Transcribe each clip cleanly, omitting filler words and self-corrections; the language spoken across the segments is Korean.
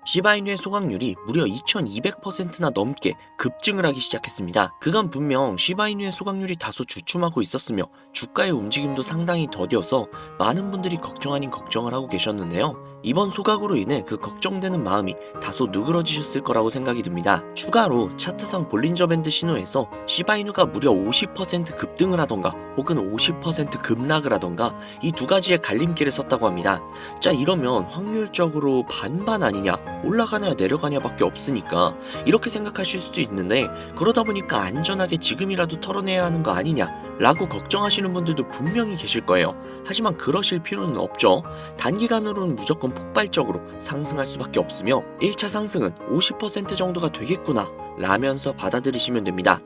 시바이누의 소각률이 무려 2200%나 넘게 급증을 하기 시작했습니다. 그간 분명 시바이누의 소각률이 다소 주춤하고 있었으며 주가의 움직임도 상당히 더뎌서 많은 분들이 걱정 아닌 걱정을 하고 계셨는데요. 이번 소각으로 인해 그 걱정되는 마음이 다소 누그러지셨을 거라고 생각이 듭니다. 추가로 차트상 볼린저 밴드 신호에서 시바이누가 무려 50% 급등을 하던가 혹은 50% 급락을 하던가 이 두 가지의 갈림길에 섰다고 합니다. 자, 이러면 확률적으로 반반 아니냐, 올라가냐 내려가냐 밖에 없으니까 이렇게 생각하실 수도 있는데, 그러다 보니까 안전하게 지금이라도 털어내야 하는 거 아니냐 라고 걱정하시는 분들도 분명히 계실 거예요. 하지만 그러실 필요는 없죠. 단기간으로는 무조건 폭발적으로 상승할 수밖에 없으며 1차 상승은 50% 정도가 되겠구나 라면서 받아들이시면 됩니다.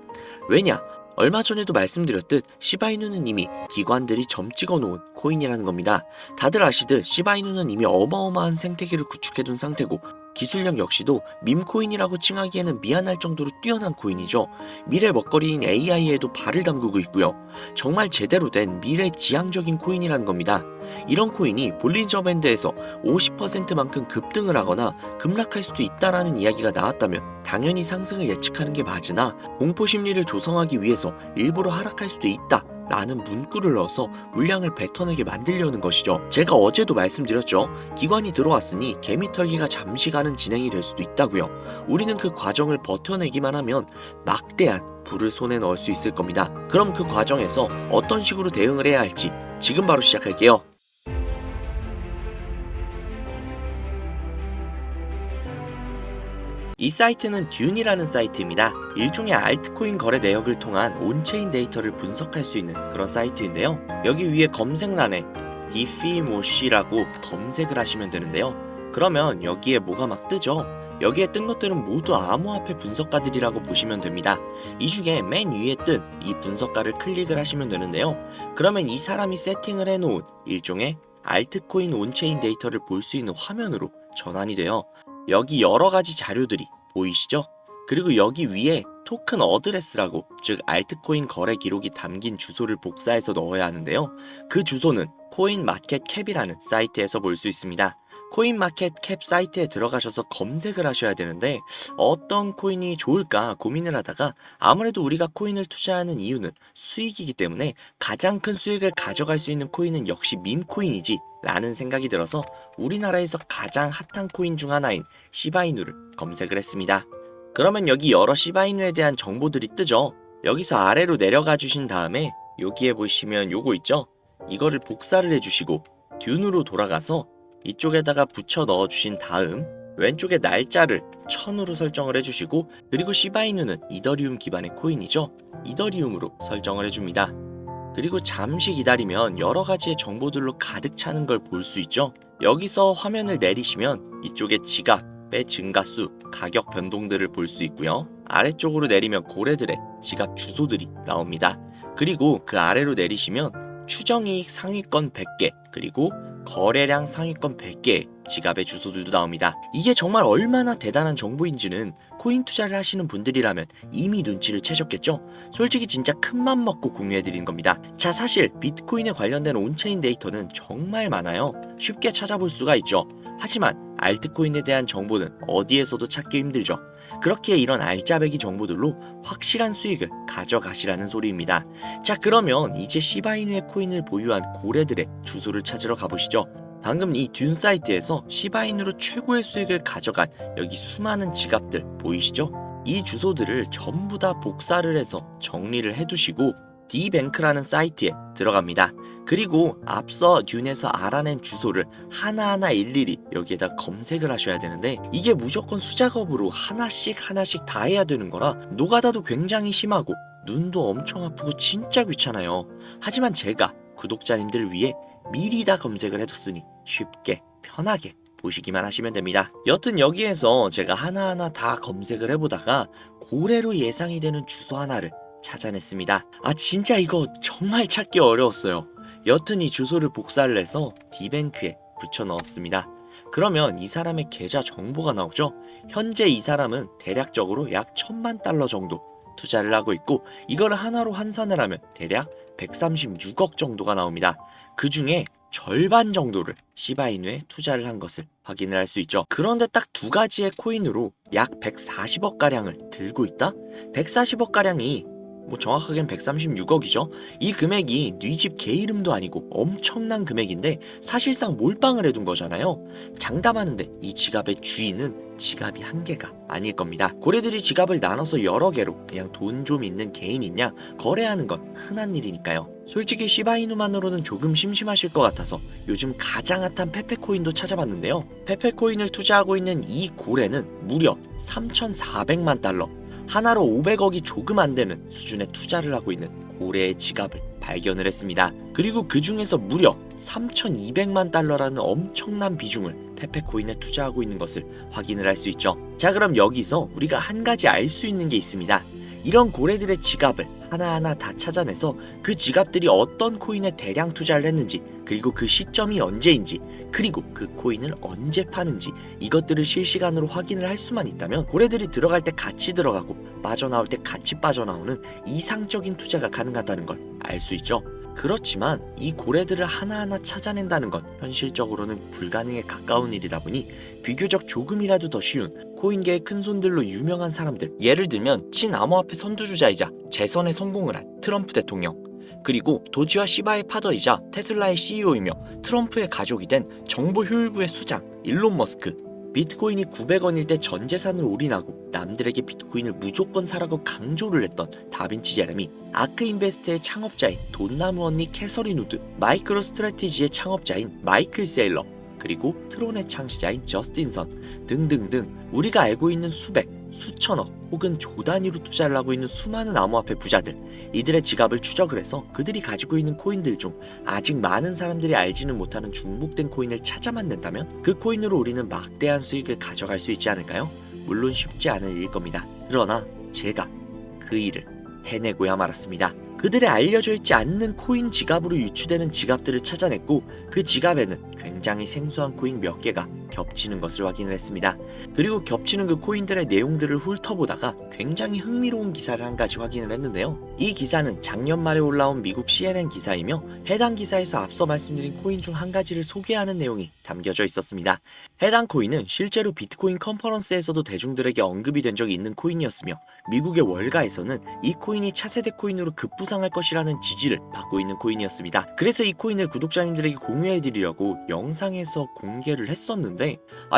왜냐? 얼마 전에도 말씀드렸듯 시바이누는 이미 기관들이 점 찍어 놓은 코인이라는 겁니다. 다들 아시듯 시바이누는 이미 어마어마한 생태계를 구축해둔 상태고, 기술력 역시도 밈코인이라고 칭하기에는 미안할 정도로 뛰어난 코인이죠. 미래 먹거리인 AI에도 발을 담그고 있고요. 정말 제대로 된 미래 지향적인 코인이라는 겁니다. 이런 코인이 볼린저 밴드에서 50%만큼 급등을 하거나 급락할 수도 있다라는 이야기가 나왔다면 당연히 상승을 예측하는 게 맞으나, 공포심리를 조성하기 위해서 일부러 하락할 수도 있다 라는 문구를 넣어서 물량을 뱉어내게 만들려는 것이죠. 제가 어제도 말씀드렸죠. 기관이 들어왔으니 개미털기가 잠시간은 진행이 될 수도 있다고요. 우리는 그 과정을 버텨내기만 하면 막대한 불을 손에 넣을 수 있을 겁니다. 그럼 그 과정에서 어떤 식으로 대응을 해야 할지 지금 바로 시작할게요. 이 사이트는 듄이라는 사이트입니다. 일종의 알트코인 거래 내역을 통한 온체인 데이터를 분석할 수 있는 그런 사이트인데요. 여기 위에 검색란에 디피모시라고 검색을 하시면 되는데요. 그러면 여기에 뭐가 막 뜨죠? 여기에 뜬 것들은 모두 암호화폐 분석가들이라고 보시면 됩니다. 이 중에 맨 위에 뜬 이 분석가를 클릭을 하시면 되는데요. 그러면 이 사람이 세팅을 해놓은 일종의 알트코인 온체인 데이터를 볼 수 있는 화면으로 전환이 돼요. 여기 여러 가지 자료들이 보이시죠? 그리고 여기 위에 토큰 어드레스라고, 즉 알트코인 거래 기록이 담긴 주소를 복사해서 넣어야 하는데요. 그 주소는 코인마켓캡이라는 사이트에서 볼 수 있습니다. 코인마켓캡 사이트에 들어가셔서 검색을 하셔야 되는데, 어떤 코인이 좋을까 고민을 하다가 아무래도 우리가 코인을 투자하는 이유는 수익이기 때문에 가장 큰 수익을 가져갈 수 있는 코인은 역시 밈코인이지 라는 생각이 들어서 우리나라에서 가장 핫한 코인 중 하나인 시바이누를 검색을 했습니다. 그러면 여기 여러 시바이누에 대한 정보들이 뜨죠. 여기서 아래로 내려가 주신 다음에 여기에 보시면 요거 있죠? 이거를 복사를 해주시고 듄으로 돌아가서 이쪽에다가 붙여 넣어 주신 다음 왼쪽에 날짜를 1000으로 설정을 해주시고, 그리고 시바이누는 이더리움 기반의 코인이죠. 이더리움으로 설정을 해줍니다. 그리고 잠시 기다리면 여러 가지의 정보들로 가득 차는 걸 볼 수 있죠. 여기서 화면을 내리시면 이쪽에 지갑의 증가수, 가격 변동들을 볼 수 있고요. 아래쪽으로 내리면 고래들의 지갑 주소들이 나옵니다. 그리고 그 아래로 내리시면 추정이익 상위권 100개, 그리고 거래량 상위권 100개의 지갑의 주소들도 나옵니다. 이게 정말 얼마나 대단한 정보인지는 코인 투자를 하시는 분들이라면 이미 눈치를 채셨겠죠? 솔직히 진짜 큰맘 먹고 공유해드리는 겁니다. 자, 사실 비트코인에 관련된 온체인 데이터는 정말 많아요. 쉽게 찾아볼 수가 있죠. 하지만 알트코인에 대한 정보는 어디에서도 찾기 힘들죠. 그렇기에 이런 알짜배기 정보들로 확실한 수익을 가져가시라는 소리입니다. 자, 그러면 이제 시바이누의 코인을 보유한 고래들의 주소를 찾으러 가보시죠. 방금 이 듄 사이트에서 시바이누로 최고의 수익을 가져간 여기 수많은 지갑들 보이시죠? 이 주소들을 전부 다 복사를 해서 정리를 해두시고 디뱅크라는 사이트에 들어갑니다. 그리고 앞서 듄에서 알아낸 주소를 하나하나 일일이 여기에다 검색을 하셔야 되는데, 이게 무조건 수작업으로 하나씩 다 해야 되는 거라 노가다도 굉장히 심하고 눈도 엄청 아프고 진짜 귀찮아요. 하지만 제가 구독자님들을 위해 미리 다 검색을 해뒀으니 쉽게 편하게 보시기만 하시면 됩니다. 여튼 여기에서 제가 하나하나 다 검색을 해보다가 고래로 예상이 되는 주소 하나를 찾아냈습니다. 진짜 이거 정말 찾기 어려웠어요. 여튼 이 주소를 복사를 해서 디뱅크에 붙여 넣었습니다. 그러면 이 사람의 계좌 정보가 나오죠. 현재 이 사람은 대략적으로 약 1000만 달러 정도 투자를 하고 있고, 이거를 하나로 환산을 하면 대략 136억 정도가 나옵니다. 그 중에 절반 정도를 시바이누에 투자를 한 것을 확인을 할 수 있죠. 그런데 딱 두 가지의 코인으로 약 140억 가량을 들고 있다? 140억 가량이 정확하게는 136억이죠. 이 금액이 네 집 개 이름도 아니고 엄청난 금액인데 사실상 몰빵을 해둔 거잖아요. 장담하는데 이 지갑의 주인은 지갑이 한 개가 아닐 겁니다. 고래들이 지갑을 나눠서 여러 개로 그냥 돈 좀 있는 개인 있냐 거래하는 건 흔한 일이니까요. 솔직히 시바이누만으로는 조금 심심하실 것 같아서 요즘 가장 핫한 페페코인도 찾아봤는데요. 페페코인을 투자하고 있는 이 고래는 무려 3,400만 달러, 하나로 500억이 조금 안 되는 수준의 투자를 하고 있는 고래의 지갑을 발견을 했습니다. 그리고 그 중에서 무려 3,200만 달러라는 엄청난 비중을 페페코인에 투자하고 있는 것을 확인을 할 수 있죠. 자, 그럼 여기서 우리가 한 가지 알 수 있는 게 있습니다. 이런 고래들의 지갑을 하나하나 다 찾아내서 그 지갑들이 어떤 코인에 대량 투자를 했는지, 그리고 그 시점이 언제인지, 그리고 그 코인을 언제 파는지 이것들을 실시간으로 확인을 할 수만 있다면 고래들이 들어갈 때 같이 들어가고 빠져나올 때 같이 빠져나오는 이상적인 투자가 가능하다는 걸 알 수 있죠. 그렇지만 이 고래들을 하나하나 찾아낸다는 건 현실적으로는 불가능에 가까운 일이다 보니 비교적 조금이라도 더 쉬운 코인계의 큰손들로 유명한 사람들, 예를 들면 친암호화폐 선두주자이자 재선에 성공을 한 트럼프 대통령, 그리고 도지와 시바의 파더이자 테슬라의 CEO이며 트럼프의 가족이 된 정보 효율부의 수장 일론 머스크, 비트코인이 900원일 때 전 재산을 올인하고 남들에게 비트코인을 무조건 사라고 강조를 했던 다빈치 제레미, 아크 인베스트의 창업자인 돈나무 언니 캐서린 우드, 마이크로 스트래티지의 창업자인 마이클 세일러, 그리고 트론의 창시자인 저스틴 선 등등등 우리가 알고 있는 수백, 수천억 혹은 조 단위로 투자를 하고 있는 수많은 암호화폐 부자들, 이들의 지갑을 추적을 해서 그들이 가지고 있는 코인들 중 아직 많은 사람들이 알지는 못하는 중복된 코인을 찾아만 낸다면 그 코인으로 우리는 막대한 수익을 가져갈 수 있지 않을까요? 물론 쉽지 않은 일일 겁니다. 그러나 제가 그 일을 해내고야 말았습니다. 그들의 알려져 있지 않는 코인 지갑으로 유추되는 지갑들을 찾아냈고 그 지갑에는 굉장히 생소한 코인 몇 개가 겹치는 것을 확인을 했습니다. 그리고 겹치는 그 코인들의 내용들을 훑어보다가 굉장히 흥미로운 기사를 한 가지 확인을 했는데요. 이 기사는 작년 말에 올라온 미국 CNN 기사이며 해당 기사에서 앞서 말씀드린 코인 중 한 가지를 소개하는 내용이 담겨져 있었습니다. 해당 코인은 실제로 비트코인 컨퍼런스에서도 대중들에게 언급이 된 적이 있는 코인이었으며 미국의 월가에서는 이 코인이 차세대 코인으로 급부상할 것이라는 지지를 받고 있는 코인이었습니다. 그래서 이 코인을 구독자님들에게 공유해드리려고 영상에서 공개를 했었는데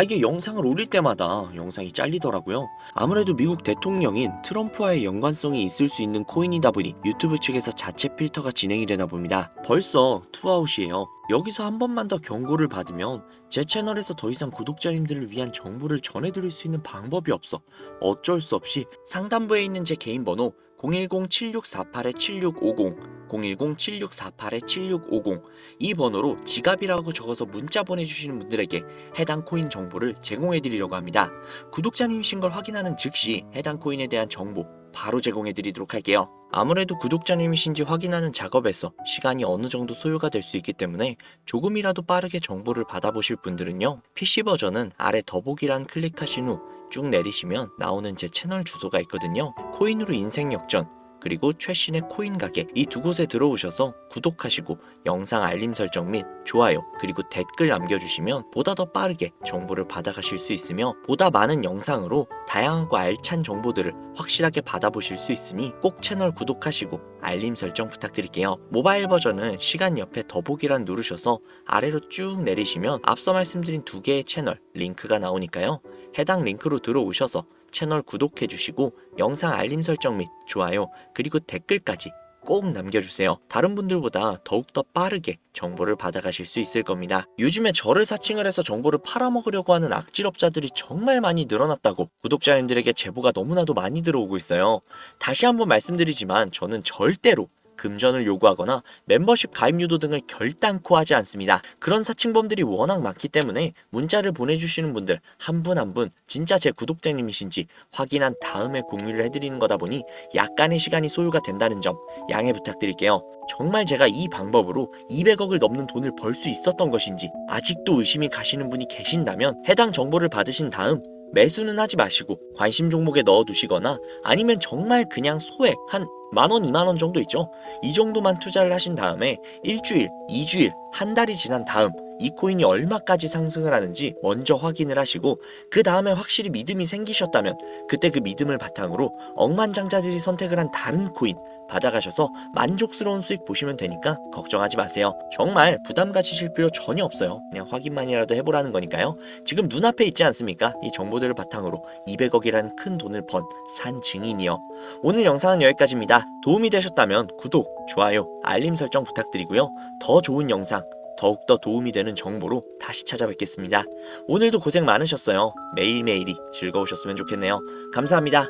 이게 영상을 올릴 때마다 영상이 잘리더라고요. 아무래도 미국 대통령인 트럼프와의 연관성이 있을 수 있는 코인이다 보니 유튜브 측에서 자체 필터가 진행이 되나 봅니다. 벌써 투아웃이에요. 여기서 한 번만 더 경고를 받으면 제 채널에서 더 이상 구독자님들을 위한 정보를 전해드릴 수 있는 방법이 없어 어쩔 수 없이 상단부에 있는 제 개인 번호 010-7648-7650 010-7648-7650 이 번호로 지갑이라고 적어서 문자 보내주시는 분들에게 해당 코인 정보를 제공해드리려고 합니다. 구독자님이신 걸 확인하는 즉시 해당 코인에 대한 정보 바로 제공해드리도록 할게요. 아무래도 구독자님이신지 확인하는 작업에서 시간이 어느 정도 소요가 될 수 있기 때문에 조금이라도 빠르게 정보를 받아보실 분들은요, PC 버전은 아래 더보기란 클릭하신 후 쭉 내리시면 나오는 제 채널 주소가 있거든요. 코인으로 인생 역전, 그리고 최신의 코인 가게, 이 두 곳에 들어오셔서 구독하시고 영상 알림 설정 및 좋아요 그리고 댓글 남겨주시면 보다 더 빠르게 정보를 받아가실 수 있으며 보다 많은 영상으로 다양하고 알찬 정보들을 확실하게 받아보실 수 있으니 꼭 채널 구독하시고 알림 설정 부탁드릴게요. 모바일 버전은 시간 옆에 더보기란 누르셔서 아래로 쭉 내리시면 앞서 말씀드린 두 개의 채널 링크가 나오니까요. 해당 링크로 들어오셔서 채널 구독해주시고 영상 알림 설정 및 좋아요 그리고 댓글까지 꼭 남겨주세요. 다른 분들보다 더욱더 빠르게 정보를 받아가실 수 있을 겁니다. 요즘에 저를 사칭을 해서 정보를 팔아먹으려고 하는 악질업자들이 정말 많이 늘어났다고 구독자님들에게 제보가 너무나도 많이 들어오고 있어요. 다시 한번 말씀드리지만 저는 절대로 금전을 요구하거나 멤버십 가입 유도 등을 결단코 하지 않습니다. 그런 사칭범들이 워낙 많기 때문에 문자를 보내주시는 분들 한 분 한 분 진짜 제 구독자님이신지 확인한 다음에 공유를 해드리는 거다 보니 약간의 시간이 소요가 된다는 점 양해 부탁드릴게요. 정말 제가 이 방법으로 200억을 넘는 돈을 벌 수 있었던 것인지 아직도 의심이 가시는 분이 계신다면 해당 정보를 받으신 다음 매수는 하지 마시고 관심 종목에 넣어두시거나 아니면 정말 그냥 소액 한 10,000원, 20,000원 정도 있죠. 이 정도만 투자를 하신 다음에 일주일, 2주일, 한 달이 지난 다음 이 코인이 얼마까지 상승을 하는지 먼저 확인을 하시고, 그 다음에 확실히 믿음이 생기셨다면 그때 그 믿음을 바탕으로 억만장자들이 선택을 한 다른 코인 받아가셔서 만족스러운 수익 보시면 되니까 걱정하지 마세요. 정말 부담 가지실 필요 전혀 없어요. 그냥 확인만이라도 해보라는 거니까요. 지금 눈앞에 있지 않습니까? 이 정보들을 바탕으로 200억이라는 큰 돈을 번 산 증인이요. 오늘 영상은 여기까지입니다. 도움이 되셨다면 구독, 좋아요, 알림 설정 부탁드리고요. 더 좋은 영상, 더욱더 도움이 되는 정보로 다시 찾아뵙겠습니다. 오늘도 고생 많으셨어요. 매일매일이 즐거우셨으면 좋겠네요. 감사합니다.